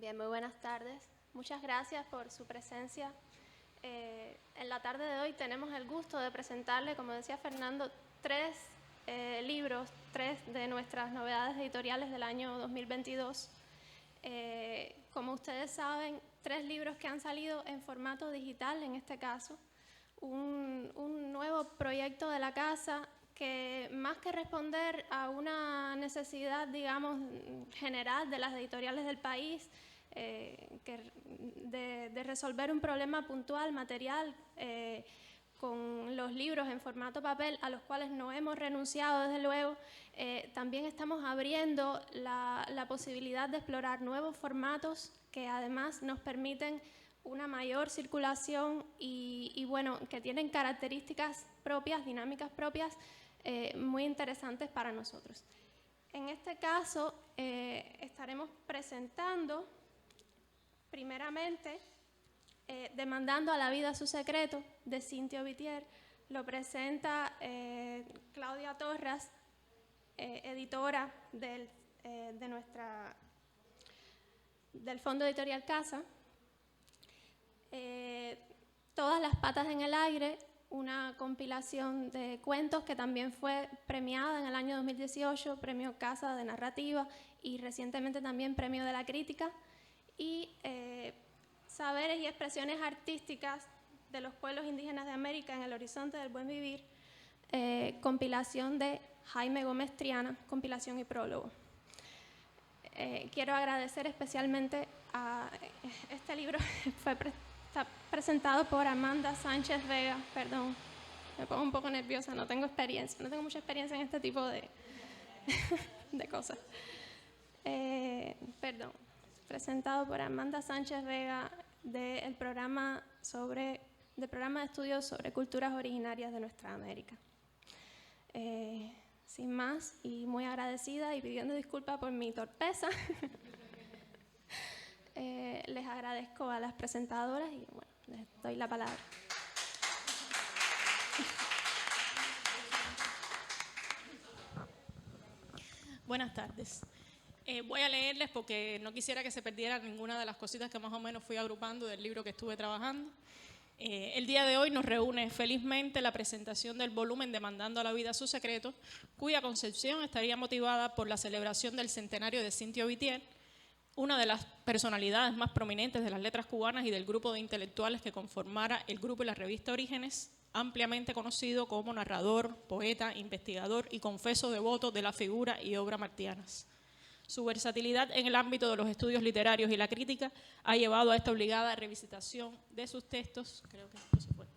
Bien, muy buenas tardes. Muchas gracias por su presencia. En la tarde de hoy tenemos el gusto de presentarle, como decía Fernando, tres libros, tres de nuestras novedades editoriales del año 2022. Como ustedes saben, tres libros que han salido en formato digital, en este caso. Un nuevo proyecto de la casa que, más que responder a una necesidad, digamos, general de las editoriales del país, de resolver un problema puntual, material, con los libros en formato papel, a los cuales no hemos renunciado, desde luego, también estamos abriendo la posibilidad de explorar nuevos formatos que además nos permiten una mayor circulación y bueno, que tienen características propias, dinámicas propias, muy interesantes para nosotros. En este caso, estaremos presentando, primeramente, Demandando a la vida su secreto, de Cynthia Obidier. Lo presenta Claudia Torras, editora del Fondo Editorial Casa. Todas las patas en el aire, una compilación de cuentos que también fue premiada en el año 2018, Premio Casa de Narrativa, y recientemente también Premio de la Crítica. Y Saberes y expresiones artísticas de los pueblos indígenas de América en el horizonte del buen vivir, compilación de Jaime Gómez Triana, compilación y prólogo. Quiero agradecer especialmente a este libro. Está presentado por Amanda Sánchez Vega. Perdón, me pongo un poco nerviosa, no tengo mucha experiencia en este tipo de cosas. Presentado por Amanda Sánchez Vega del programa de estudios sobre culturas originarias de nuestra América. Sin más, y muy agradecida y pidiendo disculpas por mi torpeza, les agradezco a las presentadoras y bueno, les doy la palabra. Buenas tardes. Voy a leerles porque no quisiera que se perdiera ninguna de las cositas que más o menos fui agrupando del libro que estuve trabajando. El día de hoy nos reúne felizmente la presentación del volumen Demandando a la vida su secreto, cuya concepción estaría motivada por la celebración del centenario de Cynthia Obidier, una de las personalidades más prominentes de las letras cubanas y del grupo de intelectuales que conformara el grupo y la revista Orígenes, ampliamente conocido como narrador, poeta, investigador y confeso devoto de la figura y obra martianas. Su versatilidad en el ámbito de los estudios literarios y la crítica ha llevado a esta obligada revisitación de sus textos. Creo que esto se fue.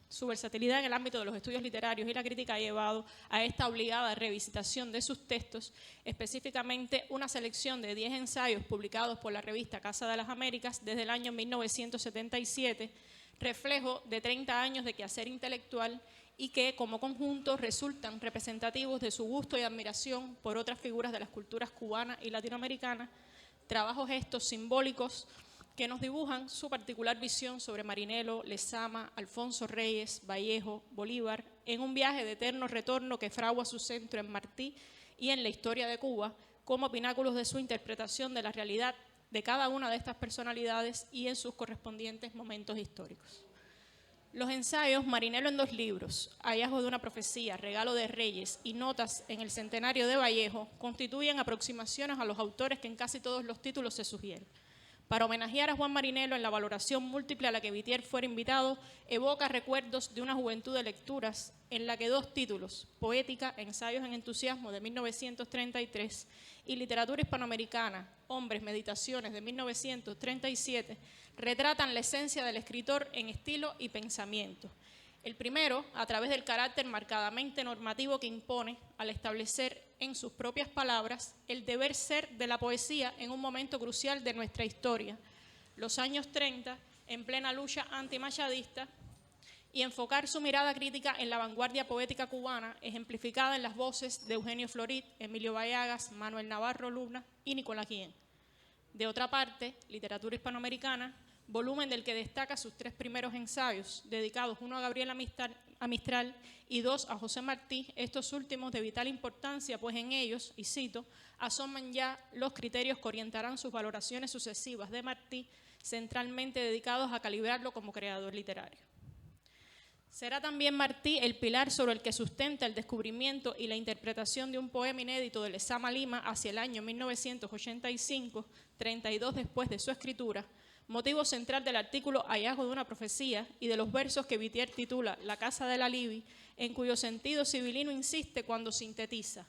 Su versatilidad en el ámbito de los estudios literarios y la crítica ha llevado a esta obligada revisitación de sus textos, específicamente una selección de 10 ensayos publicados por la revista Casa de las Américas desde el año 1977, reflejo de 30 años de quehacer intelectual y que como conjunto resultan representativos de su gusto y admiración por otras figuras de las culturas cubana y latinoamericana, trabajos estos simbólicos que nos dibujan su particular visión sobre Marinelo, Lezama, Alfonso Reyes, Vallejo, Bolívar, en un viaje de eterno retorno que fragua su centro en Martí y en la historia de Cuba, como pináculos de su interpretación de la realidad de cada una de estas personalidades y en sus correspondientes momentos históricos. Los ensayos Marinelo en 2 libros, Hallazgo de una profecía, Regalo de Reyes y Notas en el centenario de Vallejo constituyen aproximaciones a los autores que en casi todos los títulos se sugieren. Para homenajear a Juan Marinelo en la valoración múltiple a la que Obidier fuera invitado, evoca recuerdos de una juventud de lecturas en la que 2 títulos, Poética, Ensayos en entusiasmo de 1933 y Literatura hispanoamericana, Hombres, Meditaciones de 1937, retratan la esencia del escritor en estilo y pensamiento. El primero, a través del carácter marcadamente normativo que impone al establecer en sus propias palabras el deber ser de la poesía en un momento crucial de nuestra historia, los años 30, en plena lucha antimachadista, y enfocar su mirada crítica en la vanguardia poética cubana, ejemplificada en las voces de Eugenio Florit, Emilio Bayagas, Manuel Navarro Luna y Nicolás Guillén. De otra parte, Literatura hispanoamericana volumen del que destaca sus 3 primeros ensayos, dedicados uno a Gabriela Mistral y 2 a José Martí, estos últimos de vital importancia, pues en ellos, y cito, asoman ya los criterios que orientarán sus valoraciones sucesivas de Martí, centralmente dedicados a calibrarlo como creador literario. Será también Martí el pilar sobre el que sustenta el descubrimiento y la interpretación de un poema inédito de Lezama Lima hacia el año 1985, 32 después de su escritura, motivo central del artículo Hallazgo de una profecía y de los versos que Whittier titula La casa de la Libby, en cuyo sentido sibilino insiste cuando sintetiza.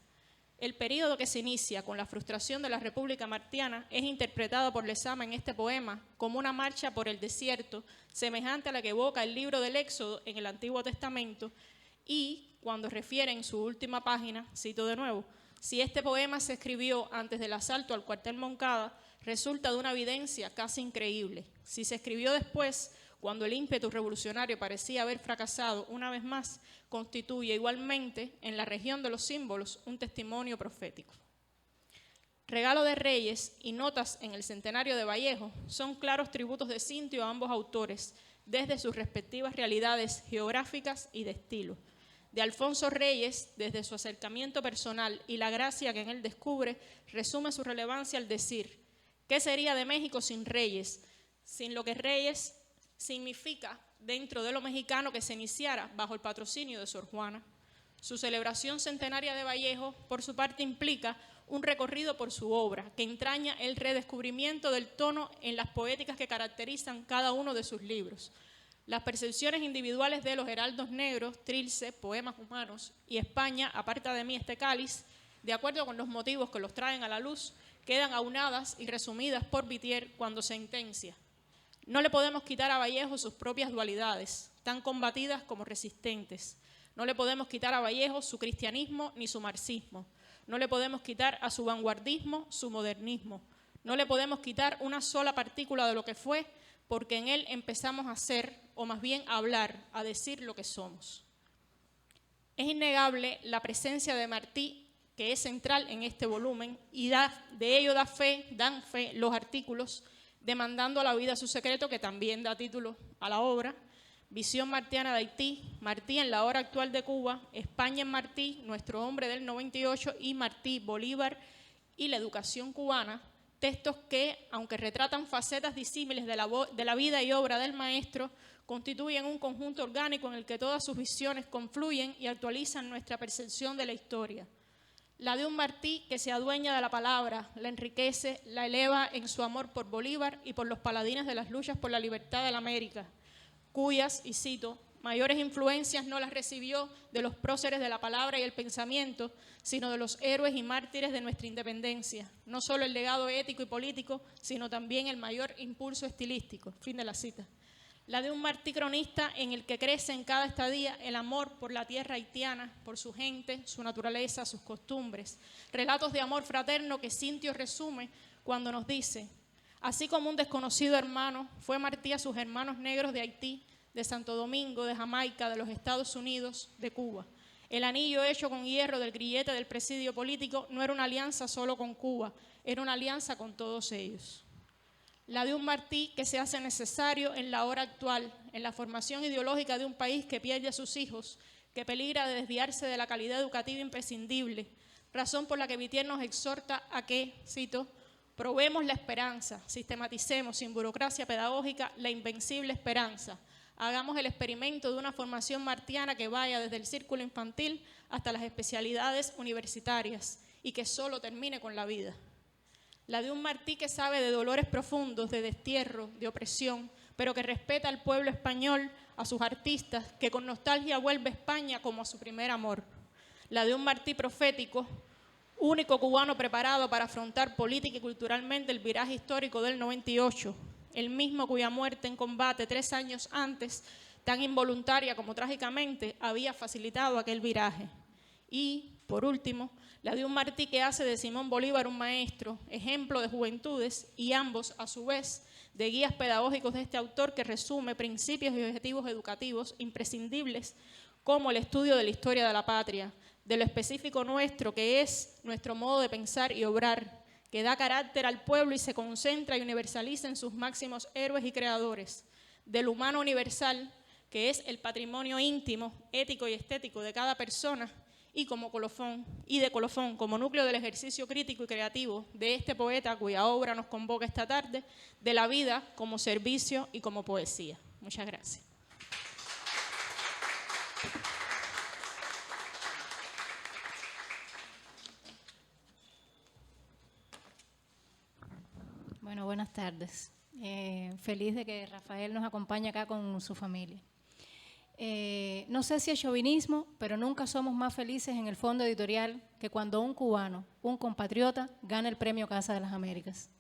El período que se inicia con la frustración de la República Martiana es interpretado por Lezama en este poema como una marcha por el desierto, semejante a la que evoca el libro del Éxodo en el Antiguo Testamento, y cuando refiere en su última página, cito de nuevo, si este poema se escribió antes del asalto al cuartel Moncada, resulta de una evidencia casi increíble. Si se escribió después, cuando el ímpetu revolucionario parecía haber fracasado una vez más, constituye igualmente, en la región de los símbolos, un testimonio profético. Regalo de Reyes y Notas en el Centenario de Vallejo son claros tributos de Cintio a ambos autores, desde sus respectivas realidades geográficas y de estilo. De Alfonso Reyes, desde su acercamiento personal y la gracia que en él descubre, resume su relevancia al decir: ¿qué sería de México sin Reyes? Sin lo que Reyes significa dentro de lo mexicano que se iniciara bajo el patrocinio de Sor Juana. Su celebración centenaria de Vallejo, por su parte, implica un recorrido por su obra, que entraña el redescubrimiento del tono en las poéticas que caracterizan cada uno de sus libros. Las percepciones individuales de Los Heraldos Negros, Trilce, Poemas Humanos y España, aparta de mí este cáliz, de acuerdo con los motivos que los traen a la luz, quedan aunadas y resumidas por Whittier cuando sentencia: no le podemos quitar a Vallejo sus propias dualidades, tan combatidas como resistentes. No le podemos quitar a Vallejo su cristianismo ni su marxismo. No le podemos quitar a su vanguardismo su modernismo. No le podemos quitar una sola partícula de lo que fue, porque en él empezamos a ser, o más bien a hablar, a decir lo que somos. Es innegable la presencia de Martí, que es central en este volumen, y de ello dan fe los artículos Demandando a la vida su secreto, que también da título a la obra, Visión martiana de Haití, Martí en la hora actual de Cuba, España en Martí, Nuestro hombre del 98 y Martí, Bolívar y la educación cubana, textos que, aunque retratan facetas disímiles de la vida y obra del maestro, constituyen un conjunto orgánico en el que todas sus visiones confluyen y actualizan nuestra percepción de la historia. La de un Martí que se adueña de la palabra, la enriquece, la eleva en su amor por Bolívar y por los paladines de las luchas por la libertad de la América, cuyas, y cito, mayores influencias no las recibió de los próceres de la palabra y el pensamiento, sino de los héroes y mártires de nuestra independencia, no solo el legado ético y político, sino también el mayor impulso estilístico. Fin de la cita. La de un Martí cronista en el que crece en cada estadía el amor por la tierra haitiana, por su gente, su naturaleza, sus costumbres. Relatos de amor fraterno que Cintio resume cuando nos dice: así como un desconocido hermano fue Martí a sus hermanos negros de Haití, de Santo Domingo, de Jamaica, de los Estados Unidos, de Cuba. El anillo hecho con hierro del grillete del presidio político no era una alianza solo con Cuba, era una alianza con todos ellos. La de un Martí que se hace necesario en la hora actual, en la formación ideológica de un país que pierde a sus hijos, que peligra de desviarse de la calidad educativa imprescindible, razón por la que Whittier nos exhorta a que, cito, probemos la esperanza, sistematicemos sin burocracia pedagógica la invencible esperanza, hagamos el experimento de una formación martiana que vaya desde el círculo infantil hasta las especialidades universitarias y que solo termine con la vida. La de un Martí que sabe de dolores profundos, de destierro, de opresión, pero que respeta al pueblo español, a sus artistas, que con nostalgia vuelve a España como a su primer amor. La de un Martí profético, único cubano preparado para afrontar política y culturalmente el viraje histórico del 98, el mismo cuya muerte en combate 3 años antes, tan involuntaria como trágicamente, había facilitado aquel viraje. Y, por último, la de un Martí que hace de Simón Bolívar un maestro, ejemplo de juventudes y ambos, a su vez, de guías pedagógicos de este autor que resume principios y objetivos educativos imprescindibles como el estudio de la historia de la patria, de lo específico nuestro que es nuestro modo de pensar y obrar, que da carácter al pueblo y se concentra y universaliza en sus máximos héroes y creadores, del humano universal, que es el patrimonio íntimo, ético y estético de cada persona, y de colofón, como núcleo del ejercicio crítico y creativo de este poeta cuya obra nos convoca esta tarde, de la vida como servicio y como poesía. Muchas gracias. Bueno, buenas tardes. Feliz de que Rafael nos acompañe acá con su familia. No sé si es chauvinismo, pero nunca somos más felices en el fondo editorial que cuando un cubano, un compatriota, gana el premio Casa de las Américas.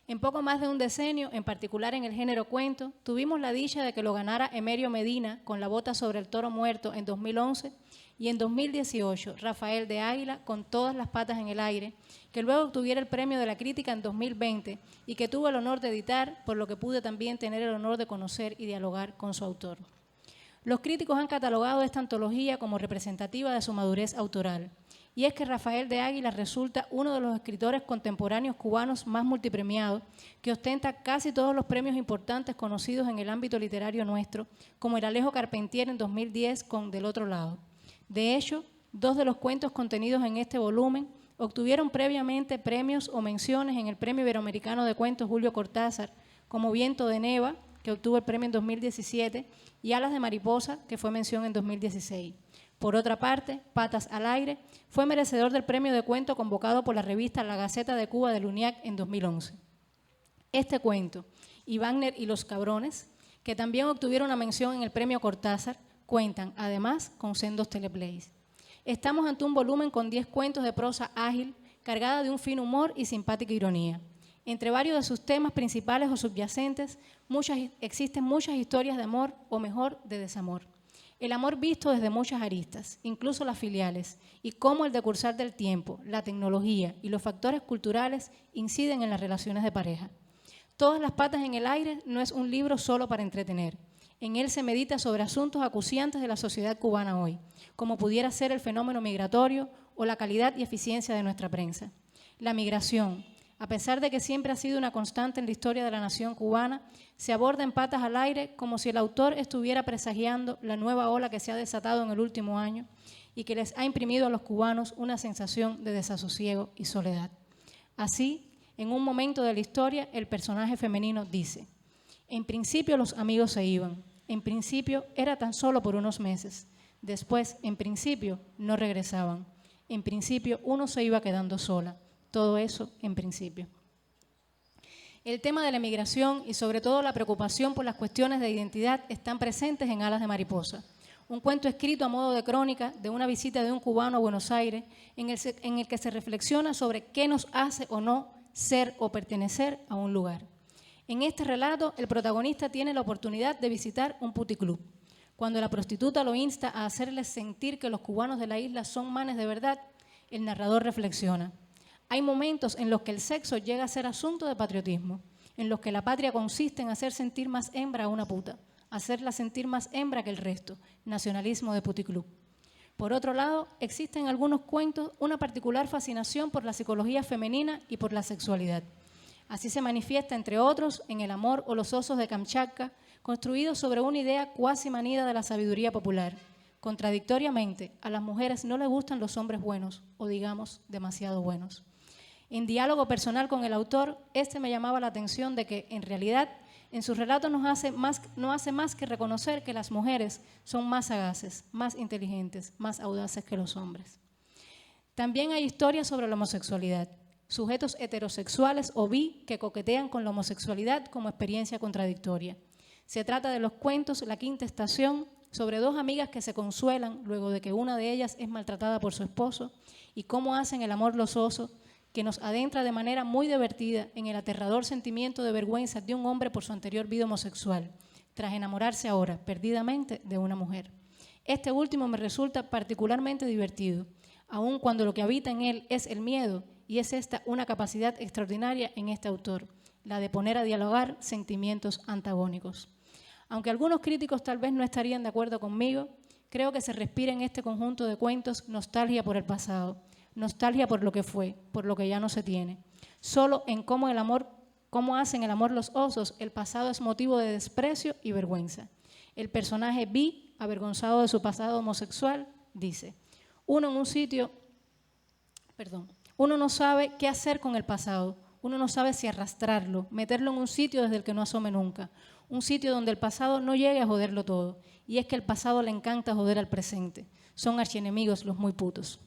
En poco más de un decenio, en particular en el género cuento, tuvimos la dicha de que lo ganara Emerio Medina con La bota sobre el toro muerto en 2011 y en 2018 Rafael de Águila con Todas las patas en el aire, que luego obtuviera el premio de la crítica en 2020 y que tuve el honor de editar, por lo que pude también tener el honor de conocer y dialogar con su autor. Los críticos han catalogado esta antología como representativa de su madurez autoral, y es que Rafael de Águila resulta uno de los escritores contemporáneos cubanos más multipremiados, que ostenta casi todos los premios importantes conocidos en el ámbito literario nuestro, como el Alejo Carpentier en 2010 con Del otro lado. De hecho, 2 de los cuentos contenidos en este volumen obtuvieron previamente premios o menciones en el Premio Iberoamericano de Cuentos Julio Cortázar, como Viento de Neva, que obtuvo el premio en 2017, y Alas de Mariposa, que fue mención en 2016. Por otra parte, Patas al aire fue merecedor del premio de cuento convocado por la revista La Gaceta de Cuba del UNIAC en 2011. Este cuento, y Wagner y los Cabrones, que también obtuvieron una mención en el premio Cortázar, cuentan, además, con sendos teleplays. Estamos ante un volumen con 10 cuentos de prosa ágil, cargada de un fino humor y simpática ironía. Entre varios de sus temas principales o subyacentes, existen muchas historias de amor, o mejor, de desamor. El amor visto desde muchas aristas, incluso las filiales, y cómo el decursar del tiempo, la tecnología y los factores culturales inciden en las relaciones de pareja. Todas las patas en el aire no es un libro solo para entretener. En él se medita sobre asuntos acuciantes de la sociedad cubana hoy, como pudiera ser el fenómeno migratorio o la calidad y eficiencia de nuestra prensa. La migración, a pesar de que siempre ha sido una constante en la historia de la nación cubana, se aborda en Patas al aire como si el autor estuviera presagiando la nueva ola que se ha desatado en el último año y que les ha imprimido a los cubanos una sensación de desasosiego y soledad. Así, en un momento de la historia, el personaje femenino dice: en principio los amigos se iban, en principio era tan solo por unos meses, después, en principio, no regresaban, en principio uno se iba quedando sola. Todo eso en principio. El tema de la emigración y sobre todo la preocupación por las cuestiones de identidad están presentes en Alas de Mariposa, un cuento escrito a modo de crónica de una visita de un cubano a Buenos Aires en el que se reflexiona sobre qué nos hace o no ser o pertenecer a un lugar. En este relato, el protagonista tiene la oportunidad de visitar un puticlub. Cuando la prostituta lo insta a hacerle sentir que los cubanos de la isla son manes de verdad, el narrador reflexiona: hay momentos en los que el sexo llega a ser asunto de patriotismo, en los que la patria consiste en hacer sentir más hembra a una puta, hacerla sentir más hembra que el resto, nacionalismo de puticlub. Por otro lado, existe en algunos cuentos una particular fascinación por la psicología femenina y por la sexualidad. Así se manifiesta, entre otros, en El amor o los osos de Kamchatka, construidos sobre una idea cuasi manida de la sabiduría popular. Contradictoriamente, a las mujeres no les gustan los hombres buenos, o digamos, demasiado buenos. En diálogo personal con el autor, me llamaba la atención de que, en realidad, en sus relatos no hace más que reconocer que las mujeres son más sagaces, más inteligentes, más audaces que los hombres. También hay historias sobre la homosexualidad, sujetos heterosexuales o bi que coquetean con la homosexualidad como experiencia contradictoria. Se trata de los cuentos La quinta estación, sobre 2 amigas que se consuelan luego de que una de ellas es maltratada por su esposo, y cómo hacen el amor los osos, que nos adentra de manera muy divertida en el aterrador sentimiento de vergüenza de un hombre por su anterior vida homosexual, tras enamorarse ahora, perdidamente, de una mujer. Este último me resulta particularmente divertido, aun cuando lo que habita en él es el miedo, y es esta una capacidad extraordinaria en este autor, la de poner a dialogar sentimientos antagónicos. Aunque algunos críticos tal vez no estarían de acuerdo conmigo, creo que se respira en este conjunto de cuentos nostalgia por el pasado, nostalgia por lo que fue, por lo que ya no se tiene, Solo en cómo hacen el amor los osos, el pasado es motivo de desprecio y vergüenza. El personaje B, avergonzado de su pasado homosexual, dice: uno no sabe qué hacer con el pasado, uno no sabe si arrastrarlo, meterlo en un sitio desde el que no asome nunca, un sitio donde el pasado no llegue a joderlo todo. Y es que el pasado le encanta joder al presente. Son archienemigos los muy putos.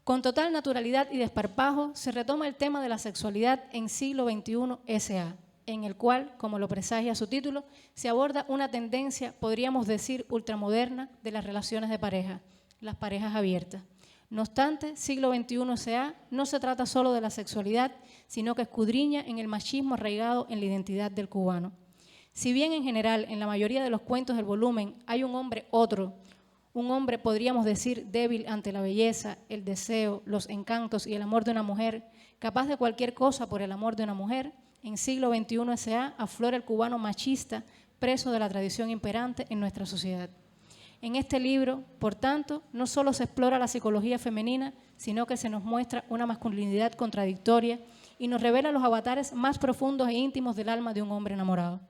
Con total naturalidad y desparpajo se retoma el tema de la sexualidad en siglo XXI S.A., en el cual, como lo presagia su título, se aborda una tendencia, podríamos decir, ultramoderna de las relaciones de pareja, las parejas abiertas. No obstante, siglo XXI S.A. no se trata solo de la sexualidad, sino que escudriña en el machismo arraigado en la identidad del cubano. Si bien en general, en la mayoría de los cuentos del volumen, hay un hombre otro, un hombre, podríamos decir, débil ante la belleza, el deseo, los encantos y el amor de una mujer, capaz de cualquier cosa por el amor de una mujer, en siglo XXI S.A. aflora el cubano machista, preso de la tradición imperante en nuestra sociedad. En este libro, por tanto, no solo se explora la psicología femenina, sino que se nos muestra una masculinidad contradictoria y nos revela los avatares más profundos e íntimos del alma de un hombre enamorado.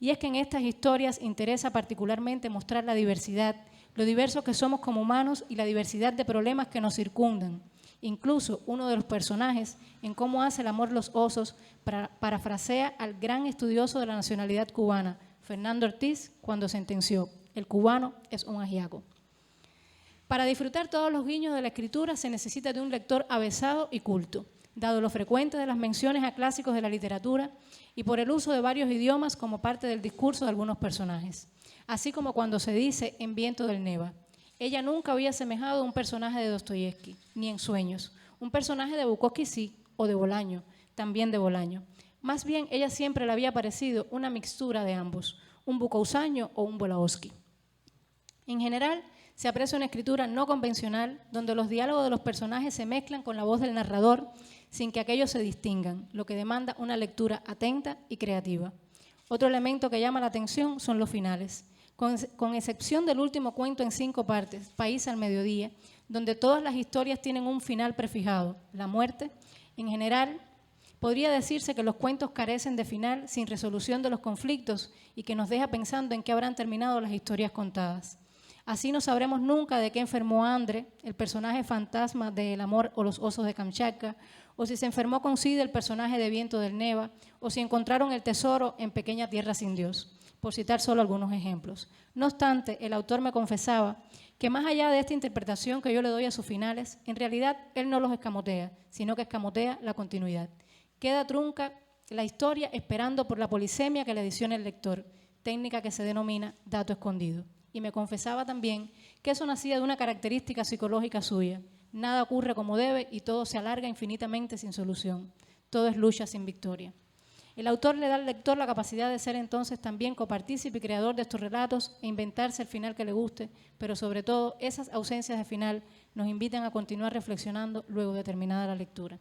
Y es que en estas historias interesa particularmente mostrar la diversidad, lo diversos que somos como humanos y la diversidad de problemas que nos circundan. Incluso uno de los personajes, en Cómo hace el amor los osos, parafrasea al gran estudioso de la nacionalidad cubana, Fernando Ortiz, cuando sentenció: el cubano es un ajiaco. Para disfrutar todos los guiños de la escritura se necesita de un lector avesado y culto, dado lo frecuente de las menciones a clásicos de la literatura y por el uso de varios idiomas como parte del discurso de algunos personajes. Así como cuando se dice en Viento del Neva: ella nunca había asemejado a un personaje de Dostoyevsky, ni en sueños. Un personaje de Bukowski sí, o de Bolaño, también de Bolaño. Más bien, ella siempre le había parecido una mixtura de ambos, un bukowsaño o un Bolaowski. En general, se aprecia una escritura no convencional, donde los diálogos de los personajes se mezclan con la voz del narrador, sin que aquellos se distingan, lo que demanda una lectura atenta y creativa. Otro elemento que llama la atención son los finales. Con excepción del último cuento en 5 partes, País al Mediodía, donde todas las historias tienen un final prefijado, la muerte, en general, podría decirse que los cuentos carecen de final sin resolución de los conflictos y que nos deja pensando en qué habrán terminado las historias contadas. Así no sabremos nunca de qué enfermó Andre, el personaje fantasma de El amor o los osos de Kamchatka, o si se enfermó con Cide, el personaje de Viento del Neva, o si encontraron el tesoro en Pequeña Tierra sin Dios, por citar solo algunos ejemplos. No obstante, el autor me confesaba que más allá de esta interpretación que yo le doy a sus finales, en realidad él no los escamotea, sino que escamotea la continuidad. Queda trunca la historia esperando por la polisemia que le adiciona el lector, técnica que se denomina dato escondido. Y me confesaba también que eso nacía de una característica psicológica suya. Nada ocurre como debe y todo se alarga infinitamente sin solución. Todo es lucha sin victoria. El autor le da al lector la capacidad de ser entonces también copartícipe y creador de estos relatos e inventarse el final que le guste, pero sobre todo esas ausencias de final nos invitan a continuar reflexionando luego de terminada la lectura.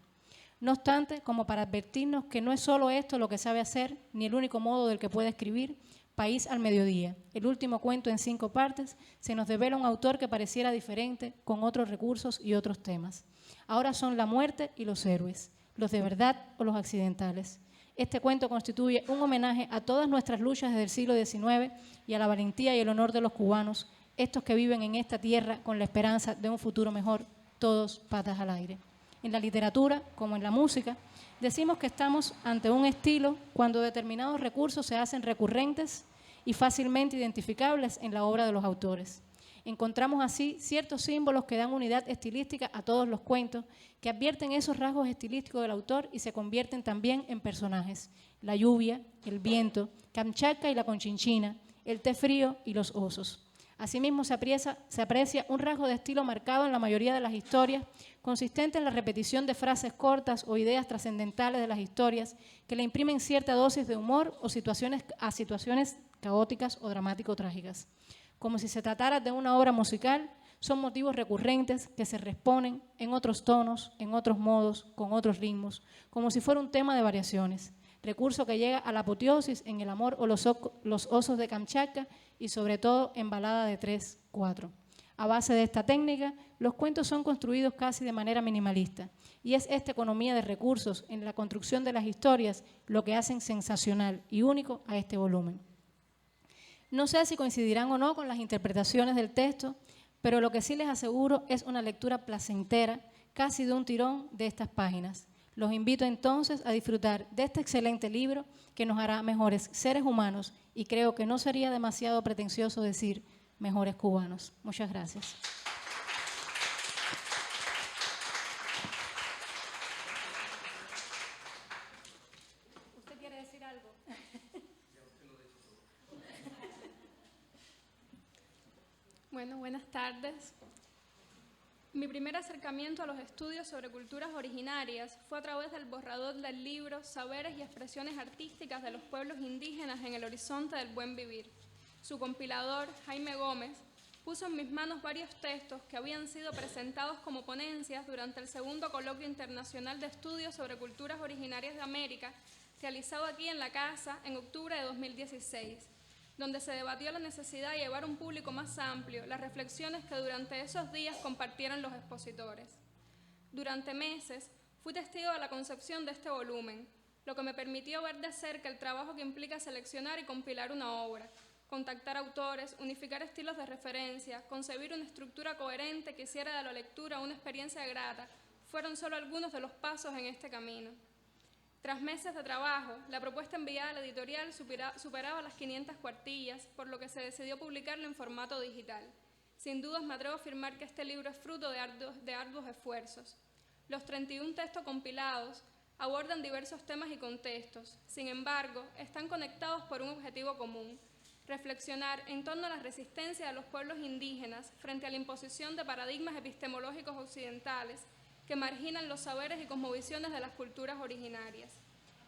No obstante, como para advertirnos que no es solo esto lo que sabe hacer, ni el único modo del que puede escribir, País al Mediodía, el último cuento en 5 partes, se nos devela un autor que pareciera diferente, con otros recursos y otros temas. Ahora son la muerte y los héroes, los de verdad o los accidentales. Este cuento constituye un homenaje a todas nuestras luchas desde el siglo XIX y a la valentía y el honor de los cubanos, estos que viven en esta tierra con la esperanza de un futuro mejor, todos patas al aire. En la literatura, como en la música, decimos que estamos ante un estilo cuando determinados recursos se hacen recurrentes y fácilmente identificables en la obra de los autores. Encontramos así ciertos símbolos que dan unidad estilística a todos los cuentos, que advierten esos rasgos estilísticos del autor y se convierten también en personajes. La lluvia, el viento, Kamchatka y la conchinchina, el té frío y los osos. Asimismo, se aprecia un rasgo de estilo marcado en la mayoría de las historias, consistente en la repetición de frases cortas o ideas trascendentales de las historias que le imprimen cierta dosis de humor o situaciones caóticas o dramático-trágicas. Como si se tratara de una obra musical, son motivos recurrentes que se responden en otros tonos, en otros modos, con otros ritmos, como si fuera un tema de variaciones. Recurso que llega a la apoteosis en El amor o los osos de Kamchatka y sobre todo en Balada de 3/4. A base de esta técnica, los cuentos son construidos casi de manera minimalista, y es esta economía de recursos en la construcción de las historias lo que hacen sensacional y único a este volumen. No sé si coincidirán o no con las interpretaciones del texto, pero lo que sí les aseguro es una lectura placentera, casi de un tirón, de estas páginas. Los invito entonces a disfrutar de este excelente libro que nos hará mejores seres humanos, y creo que no sería demasiado pretencioso decir mejores cubanos. Muchas gracias. ¿Usted quiere decir algo? Bueno, buenas tardes. Mi primer acercamiento a los estudios sobre culturas originarias fue a través del borrador del libro Saberes y expresiones artísticas de los pueblos indígenas en el horizonte del buen vivir. Su compilador, Jaime Gómez, puso en mis manos varios textos que habían sido presentados como ponencias durante el segundo Coloquio Internacional de Estudios sobre Culturas Originarias de América, realizado aquí en la Casa en octubre de 2016, donde se debatió la necesidad de llevar a un público más amplio las reflexiones que durante esos días compartieron los expositores. Durante meses fui testigo de la concepción de este volumen, lo que me permitió ver de cerca el trabajo que implica seleccionar y compilar una obra, contactar autores, unificar estilos de referencia, concebir una estructura coherente que hiciera de la lectura una experiencia grata, fueron solo algunos de los pasos en este camino. Tras meses de trabajo, la propuesta enviada a la editorial superaba las 500 cuartillas, por lo que se decidió publicarlo en formato digital. Sin dudas me atrevo a afirmar que este libro es fruto de arduos esfuerzos. Los 31 textos compilados abordan diversos temas y contextos, sin embargo, están conectados por un objetivo común: reflexionar en torno a la resistencia de los pueblos indígenas frente a la imposición de paradigmas epistemológicos occidentales que marginan los saberes y cosmovisiones de las culturas originarias.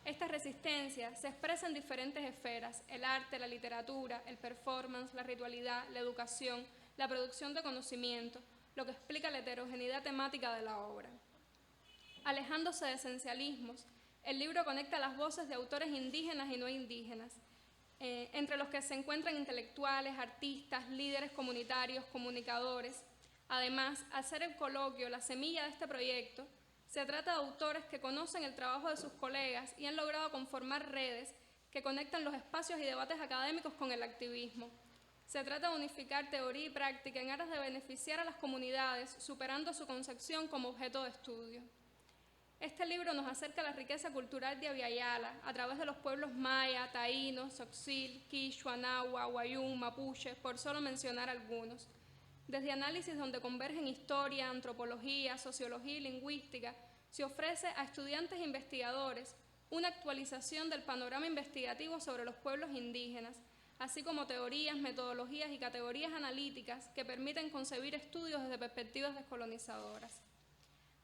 Esta resistencia se expresa en diferentes esferas: el arte, la literatura, el performance, la ritualidad, la educación, la producción de conocimiento, lo que explica la heterogeneidad temática de la obra. Alejándose de esencialismos, el libro conecta las voces de autores indígenas y no indígenas, entre los que se encuentran intelectuales, artistas, líderes comunitarios, comunicadores. Además, al ser el coloquio la semilla de este proyecto, se trata de autores que conocen el trabajo de sus colegas y han logrado conformar redes que conectan los espacios y debates académicos con el activismo. Se trata de unificar teoría y práctica en aras de beneficiar a las comunidades, superando su concepción como objeto de estudio. Este libro nos acerca a la riqueza cultural de Abya-Yala a través de los pueblos maya, taíno, tzotzil, quichua, nahua, wayúu, mapuche, por solo mencionar algunos. Desde análisis donde convergen historia, antropología, sociología y lingüística, se ofrece a estudiantes e investigadores una actualización del panorama investigativo sobre los pueblos indígenas, así como teorías, metodologías y categorías analíticas que permiten concebir estudios desde perspectivas descolonizadoras.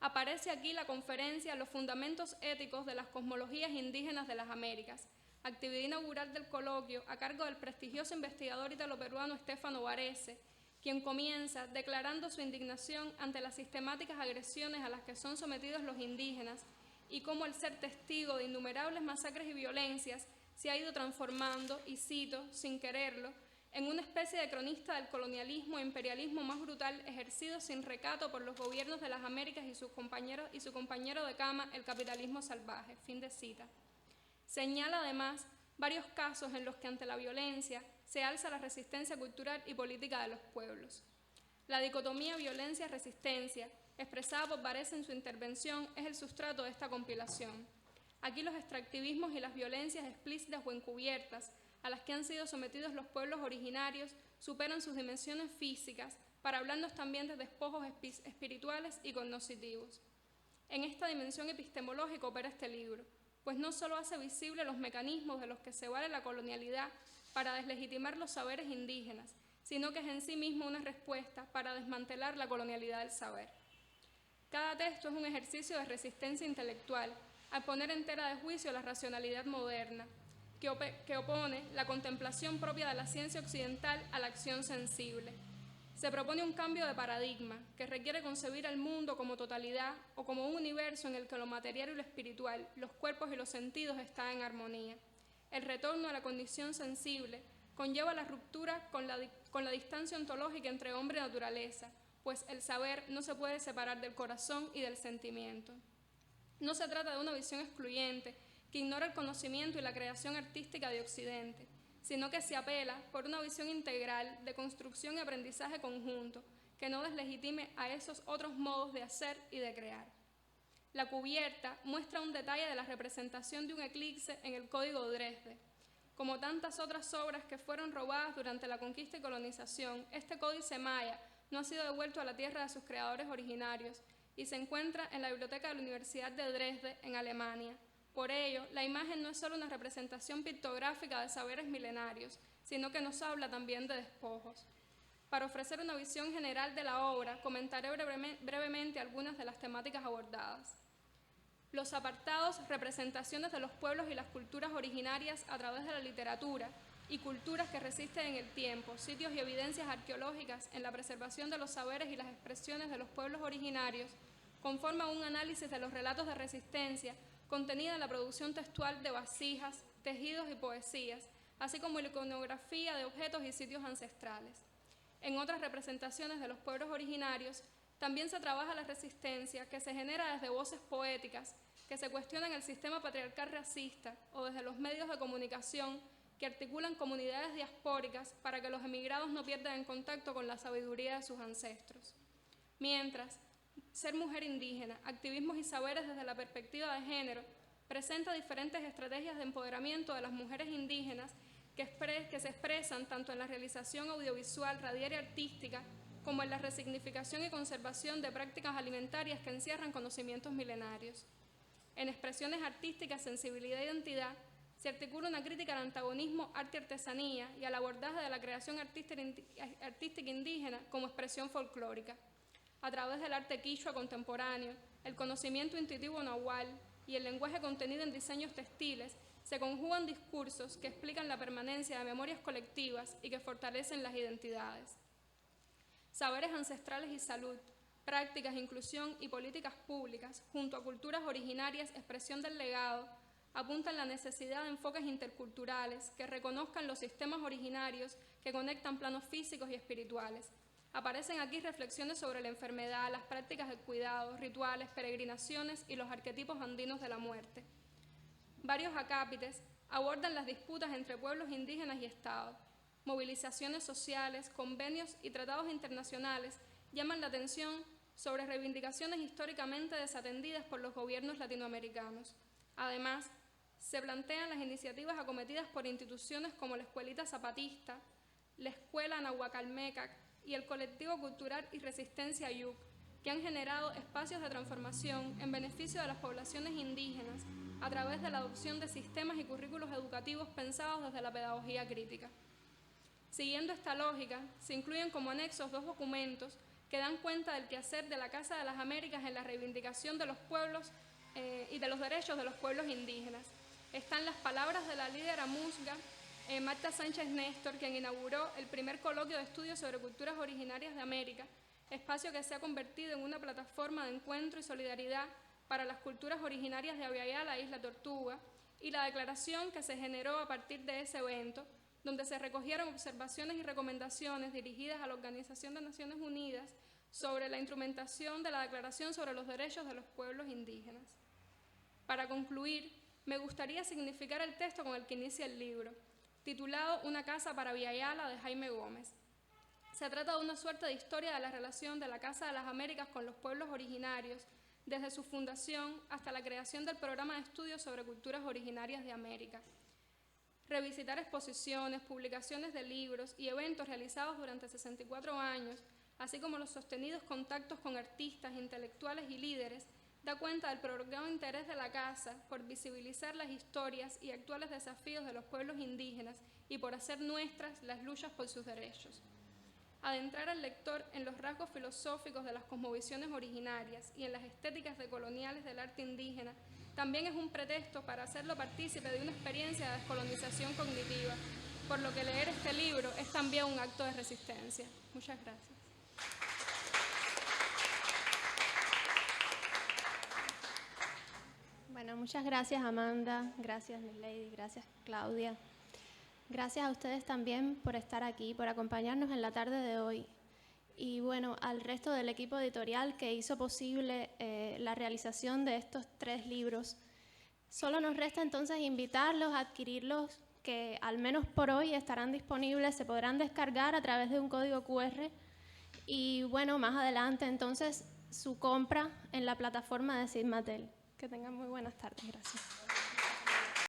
Aparece aquí la conferencia Los fundamentos éticos de las cosmologías indígenas de las Américas, actividad inaugural del coloquio a cargo del prestigioso investigador italo-peruano Stefano Varese, quien comienza declarando su indignación ante las sistemáticas agresiones a las que son sometidos los indígenas y cómo el ser testigo de innumerables masacres y violencias se ha ido transformando, y cito, sin quererlo, en una especie de cronista del colonialismo e imperialismo más brutal ejercido sin recato por los gobiernos de las Américas y su compañero de cama, el capitalismo salvaje. Fin de cita. Señala además varios casos en los que ante la violencia se alza la resistencia cultural y política de los pueblos. La dicotomía violencia-resistencia, expresada por Varese en su intervención, es el sustrato de esta compilación. Aquí los extractivismos y las violencias explícitas o encubiertas a las que han sido sometidos los pueblos originarios superan sus dimensiones físicas para hablarnos también de despojos espirituales y cognitivos. En esta dimensión epistemológica opera este libro, pues no solo hace visible los mecanismos de los que se vale la colonialidad para deslegitimar los saberes indígenas, sino que es en sí mismo una respuesta para desmantelar la colonialidad del saber. Cada texto es un ejercicio de resistencia intelectual al poner entera de juicio la racionalidad moderna, que opone la contemplación propia de la ciencia occidental a la acción sensible. Se propone un cambio de paradigma que requiere concebir al mundo como totalidad o como un universo en el que lo material y lo espiritual, los cuerpos y los sentidos están en armonía. El retorno a la condición sensible conlleva la ruptura con la distancia ontológica entre hombre y naturaleza, pues el saber no se puede separar del corazón y del sentimiento. No se trata de una visión excluyente que ignora el conocimiento y la creación artística de Occidente, sino que se apela por una visión integral de construcción y aprendizaje conjunto que no deslegitime a esos otros modos de hacer y de crear. La cubierta muestra un detalle de la representación de un eclipse en el Código de Dresde. Como tantas otras obras que fueron robadas durante la conquista y colonización, este códice maya no ha sido devuelto a la tierra de sus creadores originarios y se encuentra en la biblioteca de la Universidad de Dresde, en Alemania. Por ello, la imagen no es solo una representación pictográfica de saberes milenarios, sino que nos habla también de despojos. Para ofrecer una visión general de la obra, comentaré brevemente algunas de las temáticas abordadas. Los apartados, representaciones de los pueblos y las culturas originarias a través de la literatura y culturas que resisten en el tiempo, sitios y evidencias arqueológicas en la preservación de los saberes y las expresiones de los pueblos originarios, conforman un análisis de los relatos de resistencia contenida en la producción textual de vasijas, tejidos y poesías, así como la iconografía de objetos y sitios ancestrales. En otras representaciones de los pueblos originarios, también se trabaja la resistencia que se genera desde voces poéticas que se cuestionan el sistema patriarcal racista o desde los medios de comunicación que articulan comunidades diaspóricas para que los emigrados no pierdan el contacto con la sabiduría de sus ancestros. Mientras, ser mujer indígena, activismos y saberes desde la perspectiva de género, presenta diferentes estrategias de empoderamiento de las mujeres indígenas que se expresan tanto en la realización audiovisual, radial y artística, como en la resignificación y conservación de prácticas alimentarias que encierran conocimientos milenarios. En expresiones artísticas, sensibilidad e identidad, se articula una crítica al antagonismo arte-artesanía y al abordaje de la creación artística indígena como expresión folclórica. A través del arte quichua contemporáneo, el conocimiento intuitivo nahual y el lenguaje contenido en diseños textiles, se conjugan discursos que explican la permanencia de memorias colectivas y que fortalecen las identidades. Saberes ancestrales y salud, prácticas, inclusión y políticas públicas, junto a culturas originarias, expresión del legado, apuntan la necesidad de enfoques interculturales que reconozcan los sistemas originarios que conectan planos físicos y espirituales. Aparecen aquí reflexiones sobre la enfermedad, las prácticas de cuidado, rituales, peregrinaciones y los arquetipos andinos de la muerte. Varios acápites abordan las disputas entre pueblos indígenas y Estado. Movilizaciones sociales, convenios y tratados internacionales llaman la atención sobre reivindicaciones históricamente desatendidas por los gobiernos latinoamericanos. Además, se plantean las iniciativas acometidas por instituciones como la Escuelita Zapatista, la Escuela Nahuacalmecac y el Colectivo Cultural y Resistencia Ayuc, que han generado espacios de transformación en beneficio de las poblaciones indígenas a través de la adopción de sistemas y currículos educativos pensados desde la pedagogía crítica. Siguiendo esta lógica, se incluyen como anexos dos documentos que dan cuenta del quehacer de la Casa de las Américas en la reivindicación de los pueblos y de los derechos de los pueblos indígenas. Están las palabras de la líder amuzga, Marta Sánchez Néstor, quien inauguró el primer coloquio de estudios sobre culturas originarias de América, espacio que se ha convertido en una plataforma de encuentro y solidaridad para las culturas originarias de Aviala, Isla Tortuga, y la declaración que se generó a partir de ese evento, donde se recogieron observaciones y recomendaciones dirigidas a la Organización de Naciones Unidas sobre la instrumentación de la Declaración sobre los Derechos de los Pueblos Indígenas. Para concluir, me gustaría significar el texto con el que inicia el libro, titulado Una casa para Aviala, de Jaime Gómez. Se trata de una suerte de historia de la relación de la Casa de las Américas con los pueblos originarios, desde su fundación hasta la creación del programa de estudios sobre culturas originarias de América. Revisitar exposiciones, publicaciones de libros y eventos realizados durante 64 años, así como los sostenidos contactos con artistas, intelectuales y líderes, da cuenta del prolongado interés de la Casa por visibilizar las historias y actuales desafíos de los pueblos indígenas y por hacer nuestras las luchas por sus derechos. Adentrar al lector en los rasgos filosóficos de las cosmovisiones originarias y en las estéticas decoloniales del arte indígena también es un pretexto para hacerlo partícipe de una experiencia de descolonización cognitiva, por lo que leer este libro es también un acto de resistencia. Muchas gracias. Bueno, muchas gracias Amanda, gracias Miss Lady, gracias Claudia. Gracias a ustedes también por estar aquí, por acompañarnos en la tarde de hoy. Y bueno, al resto del equipo editorial que hizo posible la realización de estos 3 libros. Solo nos resta entonces invitarlos a adquirirlos, que al menos por hoy estarán disponibles, se podrán descargar a través de un código QR. Y bueno, más adelante entonces su compra en la plataforma de Sid Mattel. Que tengan muy buenas tardes. Gracias.